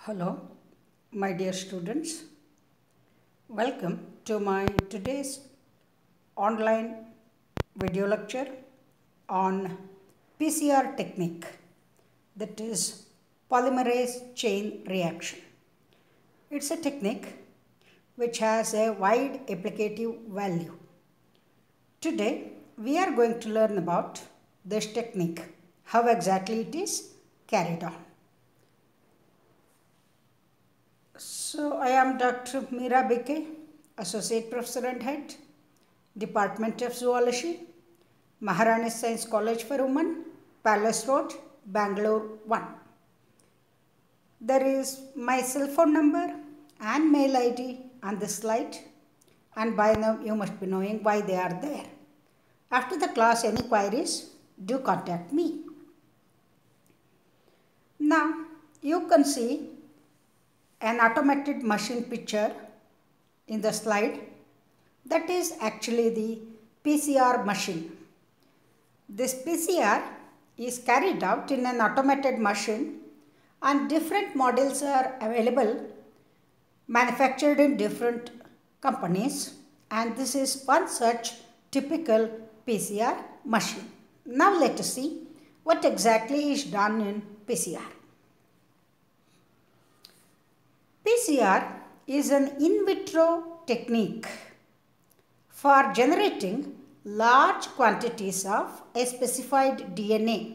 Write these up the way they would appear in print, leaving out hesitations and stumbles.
Hello, my dear students. Welcome to my today's online video lecture on PCR technique, that is polymerase chain reaction. It's a technique which has a wide applicative value. Today we are going to learn about this technique, how exactly it is carried on. So, I am Dr. Meera B K, Associate Professor and Head, Department of Zoology, Maharani Science College for Women, Palace Road, Bangalore 1. There is my cell phone number and mail ID on this slide, and by now you must be knowing why they are there. After the class, any queries, do contact me. Now, you can see an automated machine picture in the slide. That is actually the PCR machine. This PCR is carried out in an automated machine, and different models are available, manufactured in different companies, and this is one such typical PCR machine. Now let us see what exactly is done in PCR. PCR is an in vitro technique for generating large quantities of a specified DNA.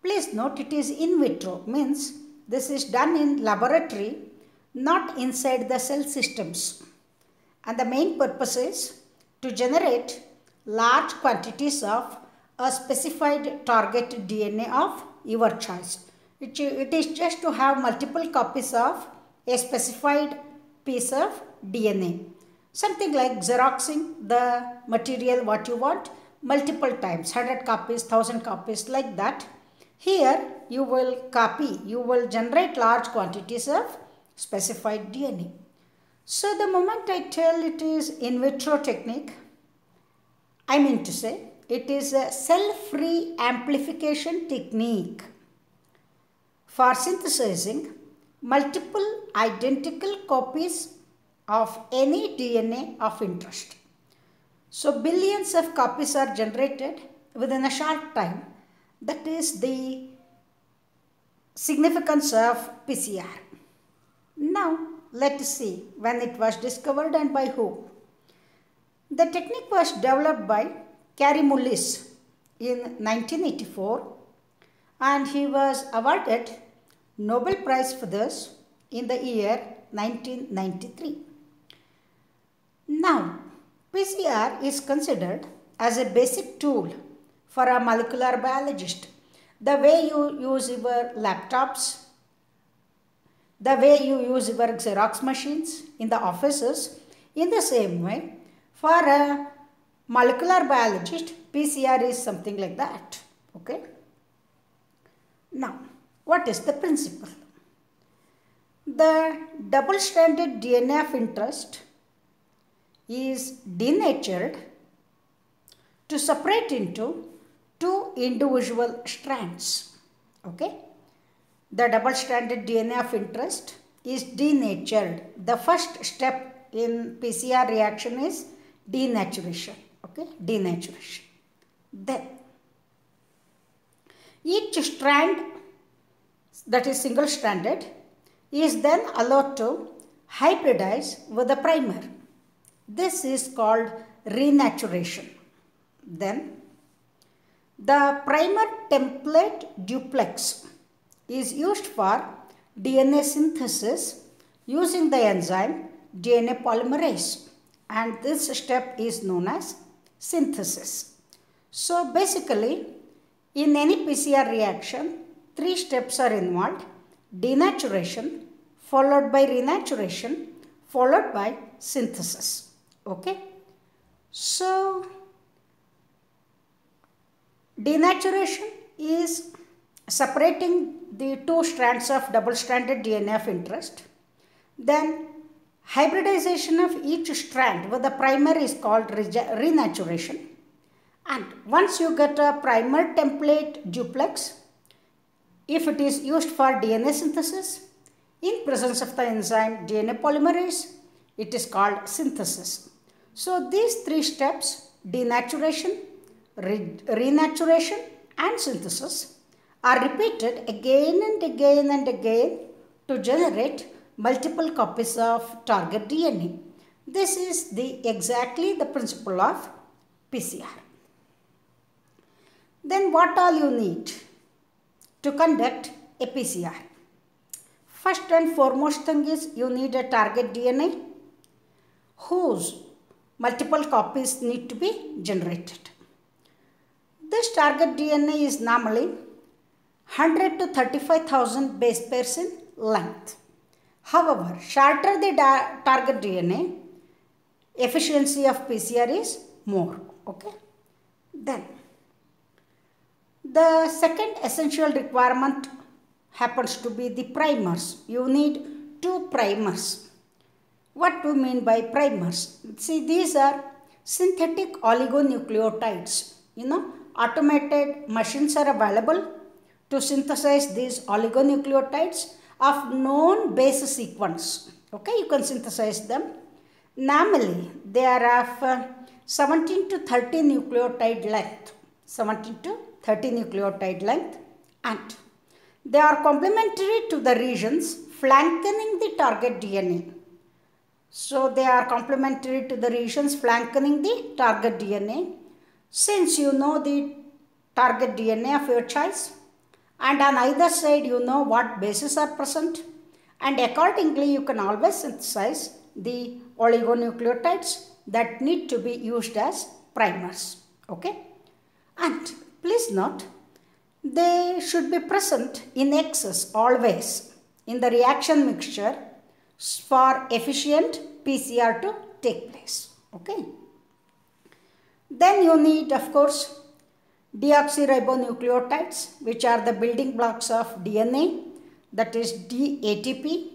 Please note, it is in vitro, means this is done in laboratory, not inside the cell systems. And the main purpose is to generate large quantities of a specified target DNA of your choice. It is just to have multiple copies of a specified piece of DNA. Something like xeroxing the material what you want multiple times, 100 copies, 1000 copies, like that. Here you will generate large quantities of specified DNA. So the moment I tell it is in vitro technique, I mean to say it is a cell-free amplification technique for synthesizing multiple identical copies of any DNA of interest. So billions of copies are generated within a short time. That is the significance of PCR. Now let us see when it was discovered and by whom. The technique was developed by Carey Mullis in 1984, and he was awarded Nobel Prize for this in the year 1993. Now, PCR is considered as a basic tool for a molecular biologist. The way you use your laptops, the way you use your Xerox machines in the offices, in the same way, for a molecular biologist, PCR is something like that. Okay? Now, what is the principle? The double-stranded DNA of interest is denatured to separate into two individual strands. Okay? The double-stranded DNA of interest is denatured. The first step in PCR reaction is denaturation. Okay? Denaturation. Then, each strand, that is single-stranded, is then allowed to hybridize with a primer. This is called renaturation. Then, the primer template duplex is used for DNA synthesis using the enzyme DNA polymerase, and this step is known as synthesis. So basically, in any PCR reaction, three steps are involved: denaturation, followed by renaturation, followed by synthesis. Okay? So, denaturation is separating the two strands of double-stranded DNA of interest. Then, hybridization of each strand with a primer is called renaturation. And once you get a primer template duplex, if it is used for DNA synthesis, In presence of the enzyme DNA polymerase, it is called synthesis. So these three steps, denaturation, renaturation and synthesis, are repeated again and again and again to generate multiple copies of target DNA. This is exactly the principle of PCR. Then what all you need to conduct a PCR? First and foremost thing is you need a target DNA whose multiple copies need to be generated. This target DNA is normally 100 to 35,000 base pairs in length. However, shorter the target DNA, efficiency of PCR is more. Okay. Then, the second essential requirement happens to be the primers. You need 2 primers. What do you mean by primers? See, these are synthetic oligonucleotides. Automated machines are available to synthesize these oligonucleotides of known base sequence. Okay, you can synthesize them. Normally, they are of 17 to 30 nucleotide length. 17 to 30 nucleotide length, and they are complementary to the regions flanking the target DNA. So they are complementary to the regions flanking the target DNA. Since you know the target DNA of your choice, and on either side you know what bases are present, and accordingly you can always synthesize the oligonucleotides that need to be used as primers. Okay, and please note, they should be present in excess always in the reaction mixture for efficient PCR to take place. Okay. Then you need, of course, deoxyribonucleotides, which are the building blocks of DNA, that is ATP,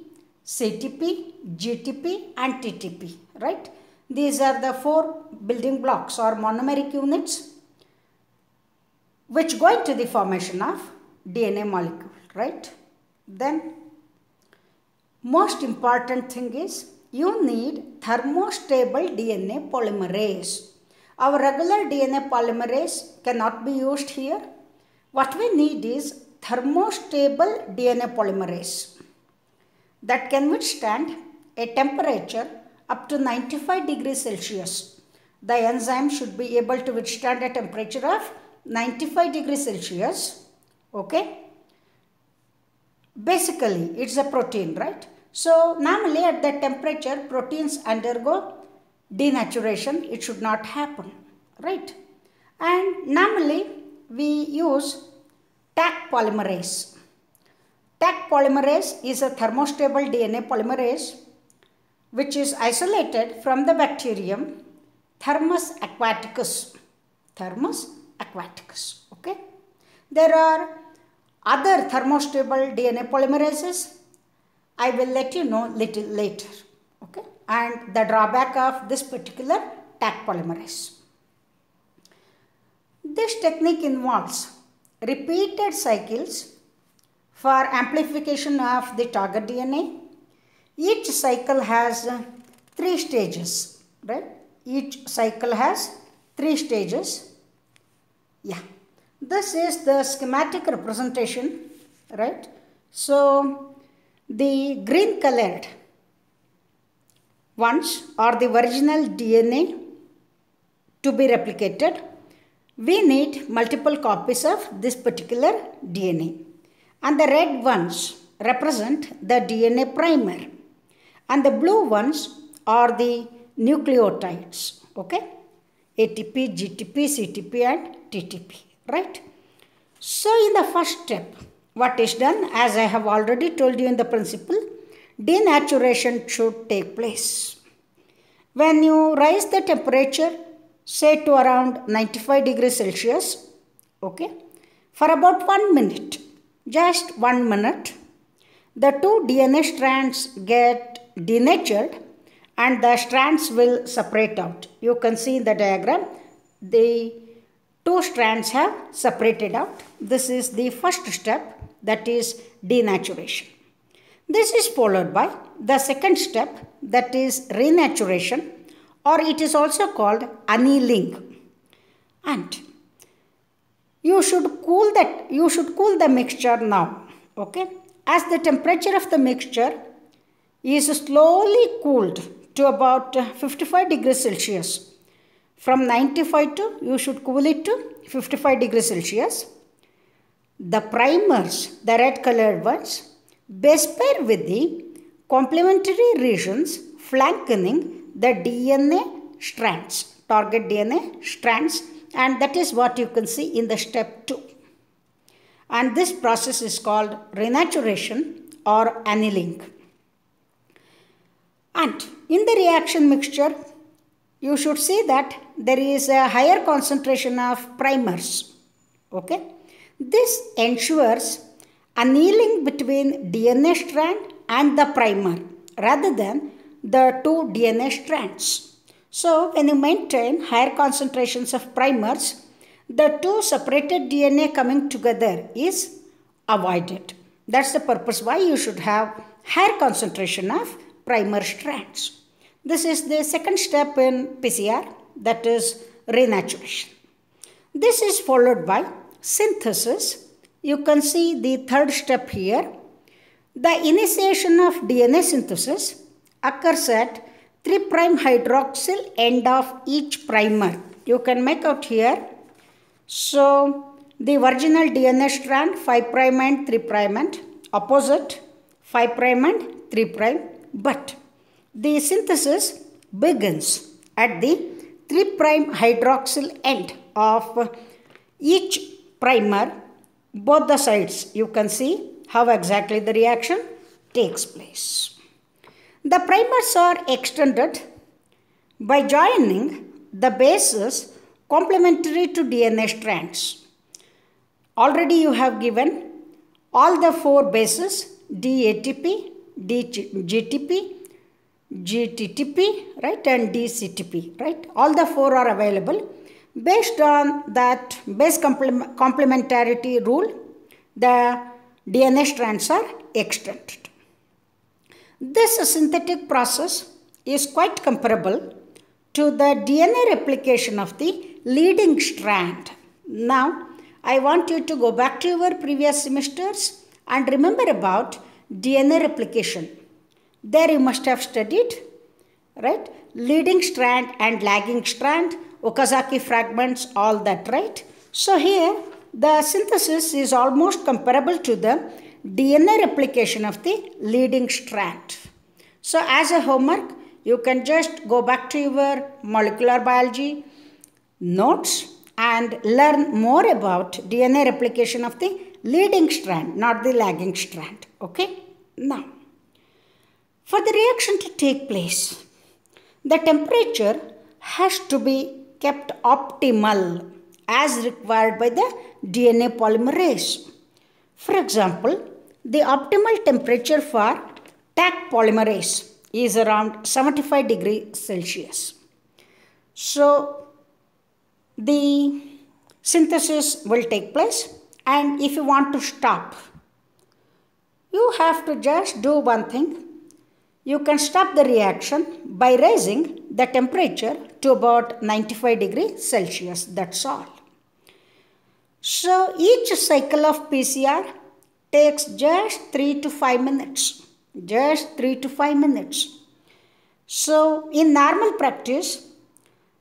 CTP, GTP and TTP, right? These are the 4 building blocks or monomeric units which go into the formation of DNA molecule, right? Then, most important thing is you need thermostable DNA polymerase. Our regular DNA polymerase cannot be used here. What we need is thermostable DNA polymerase that can withstand a temperature up to 95 degrees Celsius. The enzyme should be able to withstand a temperature of 95 degrees Celsius. Okay. Basically, it's a protein, right? So, normally at that temperature, proteins undergo denaturation. It should not happen, right? And normally, we use Taq polymerase. Taq polymerase is a thermostable DNA polymerase which is isolated from the bacterium Thermus aquaticus. Thermus aquaticus. Okay. There are other thermostable DNA polymerases. I will let you know little later. Okay. And the drawback of this particular Taq polymerase. This technique involves repeated cycles for amplification of the target DNA. Each cycle has 3 stages, right? Each cycle has 3 stages. Yeah, this is the schematic representation, right? So, the green colored ones are the original DNA to be replicated. We need multiple copies of this particular DNA. And the red ones represent the DNA primer. And the blue ones are the nucleotides. Okay? ATP, GTP, CTP and TTP. Right? So, in the first step, what is done, as I have already told you in the principle, denaturation should take place. When you raise the temperature, say to around 95 degrees Celsius, okay, for about 1 minute, just 1 minute, the 2 DNA strands get denatured and the strands will separate out. You can see in the diagram, the 2 strands have separated out. This is the first step, that is denaturation. This is followed by the second step, that is renaturation, or it is also called annealing. And you should cool the mixture now. Okay? As the temperature of the mixture is slowly cooled to about 55 degrees Celsius. From 95 to, you should cool it to 55 degrees Celsius. The primers, the red colored ones, base pair with the complementary regions flanking the DNA strands, target DNA strands, and that is what you can see in the step 2. And this process is called renaturation or annealing. And in the reaction mixture, you should see that there is a higher concentration of primers. Okay? This ensures annealing between DNA strand and the primer rather than the two DNA strands. So, when you maintain higher concentrations of primers, the two separated DNA coming together is avoided. That's the purpose why you should have higher concentration of primer strands. This is the second step in PCR, that is renaturation. This is followed by synthesis. You can see the third step here. The initiation of DNA synthesis occurs at 3' hydroxyl end of each primer. You can make out here. So, the original DNA strand 5' and 3' and opposite 5' and 3', but the synthesis begins at the 3' hydroxyl end of each primer, both the sides. You can see how exactly the reaction takes place. The primers are extended by joining the bases complementary to DNA strands. Already you have given all the 4 bases, DATP, DGTP, GTTP, right, and DCTP, right. All the 4 are available. Based on that base complementarity rule, the DNA strands are extended. This synthetic process is quite comparable to the DNA replication of the leading strand. Now, I want you to go back to your previous semesters and remember about DNA replication. There you must have studied, right? Leading strand and lagging strand, Okazaki fragments, all that, right? So here, the synthesis is almost comparable to the DNA replication of the leading strand. So as a homework, you can just go back to your molecular biology notes and learn more about DNA replication of the leading strand, not the lagging strand. Okay? Now, for the reaction to take place, the temperature has to be kept optimal as required by the DNA polymerase. For example, the optimal temperature for Taq polymerase is around 75 degrees Celsius. So, the synthesis will take place, and if you want to stop, you have to just do one thing. You can stop the reaction by raising the temperature to about 95 degrees Celsius. That's all. So, each cycle of PCR takes just 3 to 5 minutes. Just 3 to 5 minutes. So, in normal practice,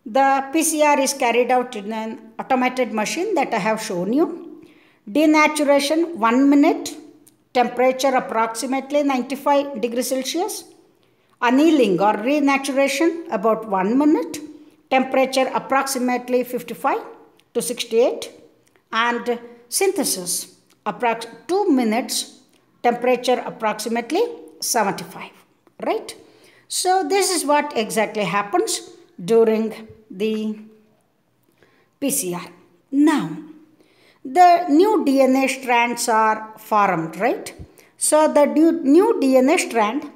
the PCR is carried out in an automated machine that I have shown you. Denaturation 1 minute, temperature approximately 95 degrees Celsius. Annealing or renaturation about 1 minute, temperature approximately 55 to 68. And synthesis approx 2 minutes, temperature approximately 75, right? So this is what exactly happens during the PCR. Now, the new DNA strands are formed, right? So the new DNA strand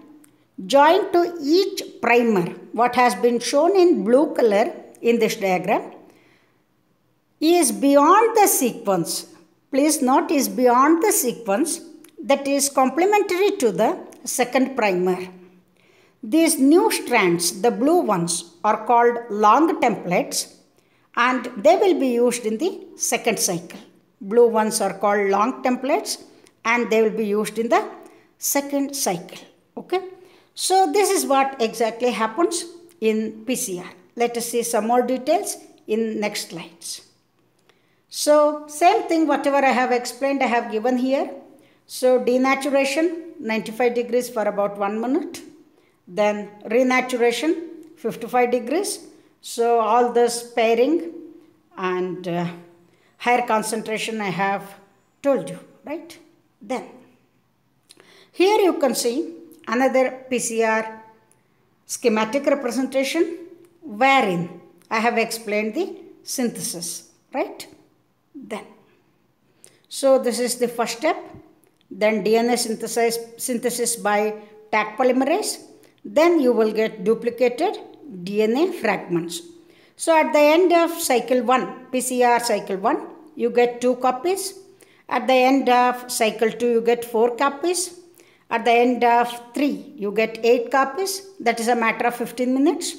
joined to each primer, what has been shown in blue color in this diagram, is beyond the sequence. Please note, is beyond the sequence that is complementary to the second primer. These new strands, the blue ones, are called long templates and they will be used in the second cycle. Blue ones are called long templates and they will be used in the second cycle. Okay. So this is what exactly happens in PCR. Let us see some more details in next slides. So same thing, whatever I have explained, I have given here. So denaturation 95 degrees for about 1 minute. Then renaturation 55 degrees. So all this pairing and higher concentration I have told you, right? Then here you can see another PCR schematic representation wherein I have explained the synthesis, right? Then, so this is the first step. Then DNA synthesis by Taq polymerase. Then you will get duplicated DNA fragments. So at the end of cycle 1, PCR cycle 1, you get 2 copies. At the end of cycle 2, you get 4 copies. At the end of 3, you get 8 copies. That is a matter of 15 minutes.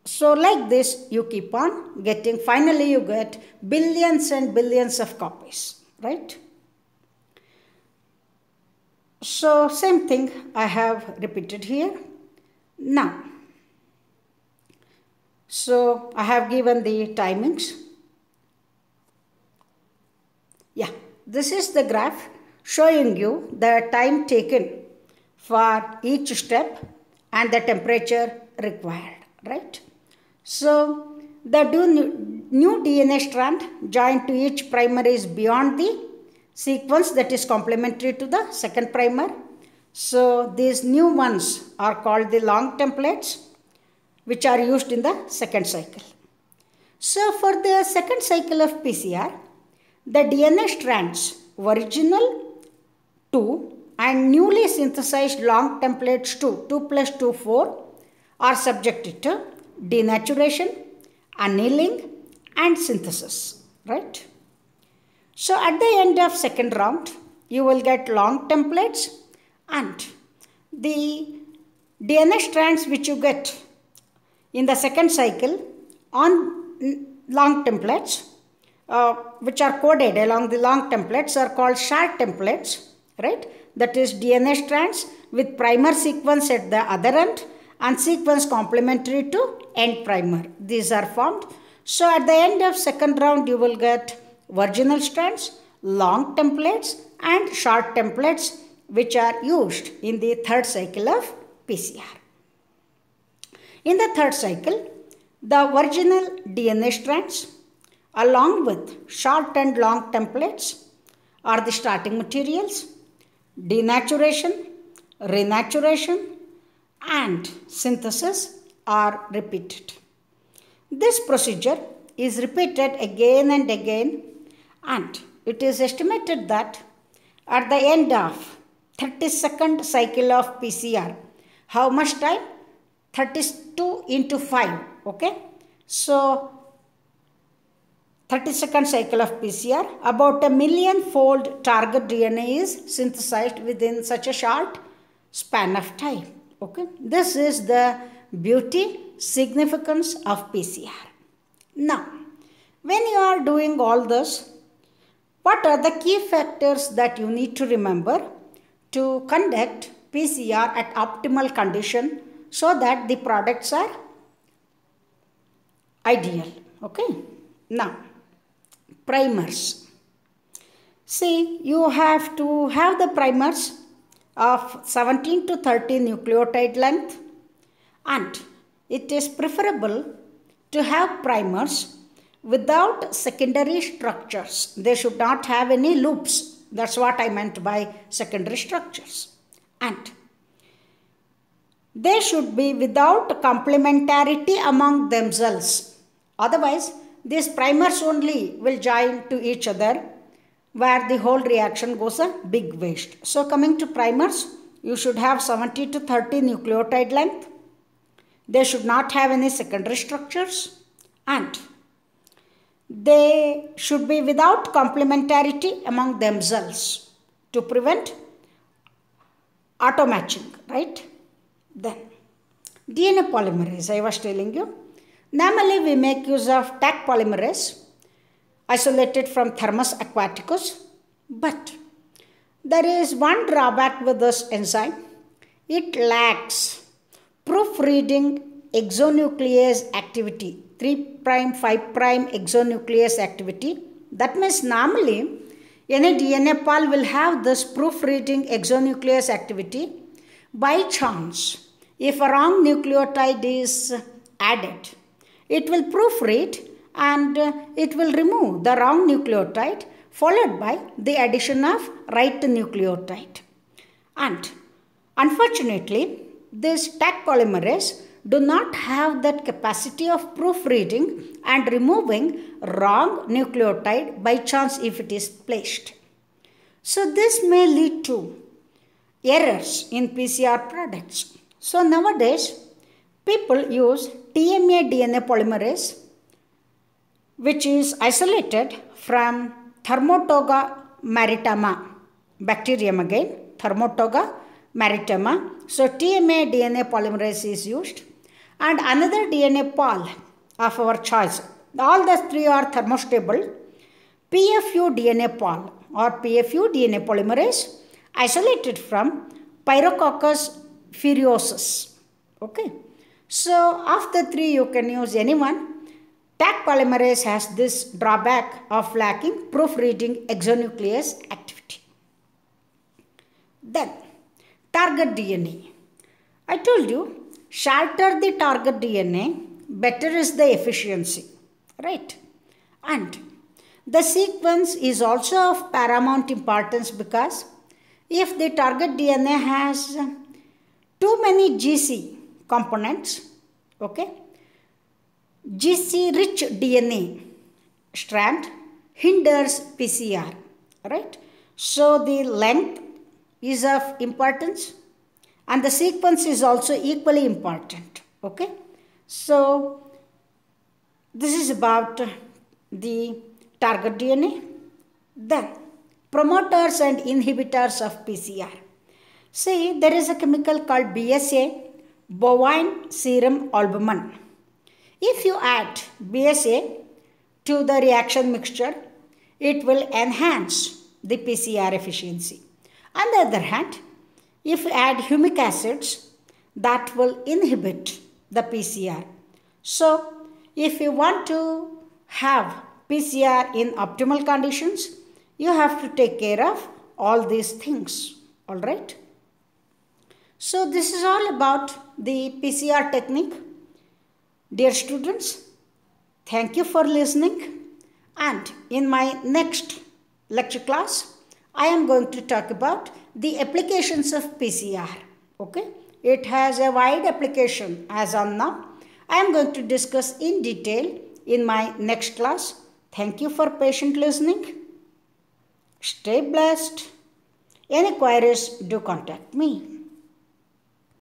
So like this, you keep on getting, finally you get billions and billions of copies, right? So same thing I have repeated here. Now, so I have given the timings. Yeah, this is the graph showing you the time taken for each step and the temperature required, right? So the new DNA strand joined to each primer is beyond the sequence that is complementary to the second primer. So these new ones are called the long templates, which are used in the second cycle. So for the second cycle of PCR, the DNA strands original 2 and newly synthesized long templates 2 plus 2, 4 are subjected to denaturation, annealing and synthesis, right? So at the end of second round, you will get long templates and the DNA strands which you get in the second cycle on long templates, which are coded along the long templates, are called short templates, right? That is DNA strands with primer sequence at the other end and sequence complementary to end primer. These are formed. So at the end of second round, you will get virginal strands, long templates and short templates which are used in the third cycle of PCR. In the third cycle, the virginal DNA strands along with short and long templates are the starting materials. Denaturation, renaturation and synthesis are repeated. This procedure is repeated again and again, and it is estimated that at the end of 32nd cycle of PCR, how much time? 32 into 5, okay? So 32nd cycle of PCR, about 1 million-fold target DNA is synthesized within such a short span of time. Okay, this is the beauty, significance of PCR. Now, when you are doing all this, what are the key factors that you need to remember to conduct PCR at optimal condition so that the products are ideal? Okay, now primers. See, you have to have the primers of 17 to 30 nucleotide length, and it is preferable to have primers without secondary structures. They should not have any loops. That's what I meant by secondary structures. And they should be without complementarity among themselves. Otherwise, these primers only will join to each other, where the whole reaction goes a big waste. So coming to primers, you should have 70 to 30 nucleotide length. They should not have any secondary structures, and they should be without complementarity among themselves to prevent auto matching, right? Then DNA polymerase, I was telling you. Normally we make use of Taq polymerase isolated from Thermus aquaticus, but there is one drawback with this enzyme. It lacks proofreading exonuclease activity, 3', 5' exonuclease activity. That means normally any DNA poly will have this proofreading exonuclease activity. By chance, if a wrong nucleotide is added, it will proofread and it will remove the wrong nucleotide followed by the addition of right nucleotide. And unfortunately, this Taq polymerase do not have that capacity of proofreading and removing wrong nucleotide by chance if it is placed. So this may lead to errors in PCR products. So nowadays, people use TMA DNA polymerase, which is isolated from Thermotoga marittima bacterium again, Thermotoga marittima. So TMA DNA polymerase is used, and another DNA poly of our choice. All the three are thermostable. PFU DNA poly or PFU DNA polymerase isolated from Pyrococcus furiosus. Okay. So of the three you can use any one. Taq polymerase has this drawback of lacking proofreading exonuclease activity. Then target DNA. I told you, shorter the target DNA, better is the efficiency, right? And the sequence is also of paramount importance because if the target DNA has too many GC components, okay, GC rich DNA strand hinders PCR, right? So the length is of importance and the sequence is also equally important, okay? So this is about the target DNA. Then promoters and inhibitors of PCR. See, there is a chemical called BSA, bovine serum albumin. If you add BSA to the reaction mixture, it will enhance the PCR efficiency. On the other hand, if you add humic acids, that will inhibit the PCR. So, if you want to have PCR in optimal conditions, you have to take care of all these things, all right? So, this is all about the PCR technique. Dear students, thank you for listening, and in my next lecture class, I am going to talk about the applications of PCR, okay? It has a wide application as on now. I am going to discuss in detail in my next class. Thank you for patient listening. Stay blessed. Any queries, do contact me.